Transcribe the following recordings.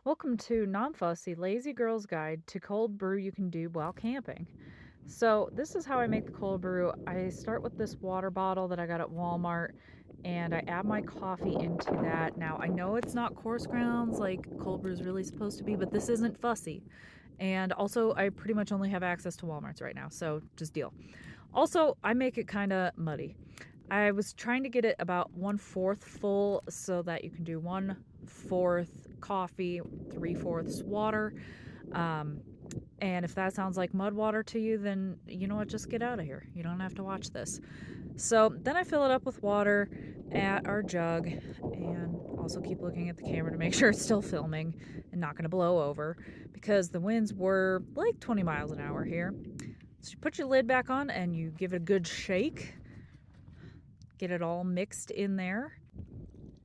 Welcome to Non-Fussy Lazy Girl's Guide to Cold Brew You Can Do While Camping. So this is how I make the cold brew. I start with this water bottle that I got at Walmart and I add my coffee into that. Now I know it's not coarse grounds like cold brew is really supposed to be, but this isn't fussy. And also I pretty much only have access to Walmarts right now, so just deal. Also, I make it kind of muddy. I was trying to get it about 1/4 full so that you can do 1/4 coffee, 3/4 water. Um, and if that sounds like mud water to you, then you know what, just get out of here. You don't have to watch this. So then I fill it up with water at our jug and also keep looking at the camera to make sure it's still filming and not going to blow over because the winds were like 20 miles an hour here. So you put your lid back on and you give it a good shake. Get it all mixed in there.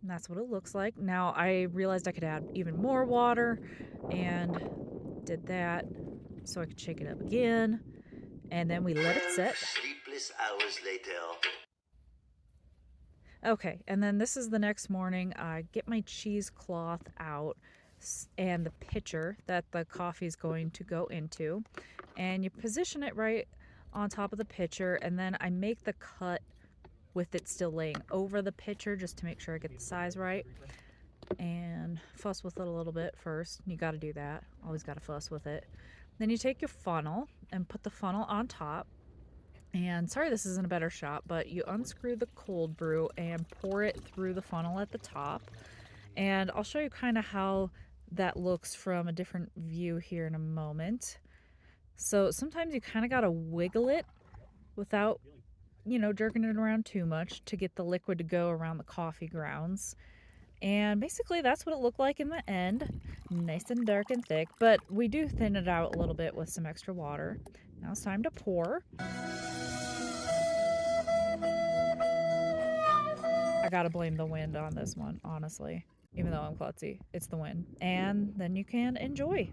And that's what it looks like. Now I realized I could add even more water and did that so I could shake it up again. And then we let it set. Sleepless hours later. Okay, and then this is the next morning. I get my cheesecloth out and the pitcher that the coffee is going to go into. And you position it right on top of the pitcher, and then I make the cut with it still laying over the pitcher just to make sure I get the size right. And fuss with it a little bit first. You got to do that. Always got to fuss with it. Then you take your funnel and put the funnel on top. And sorry this isn't a better shot, but you unscrew the cold brew and pour it through the funnel at the top. And I'll show you kind of how that looks from a different view here in a moment. So sometimes you kind of got to wiggle it without, jerking it around too much to get the liquid to go around the coffee grounds. And basically that's what it looked like in the end. Nice and dark and thick, but we do thin it out a little bit with some extra water. Now it's time to pour. I gotta blame the wind on this one, honestly. Even though I'm klutzy, it's the wind. And then you can enjoy.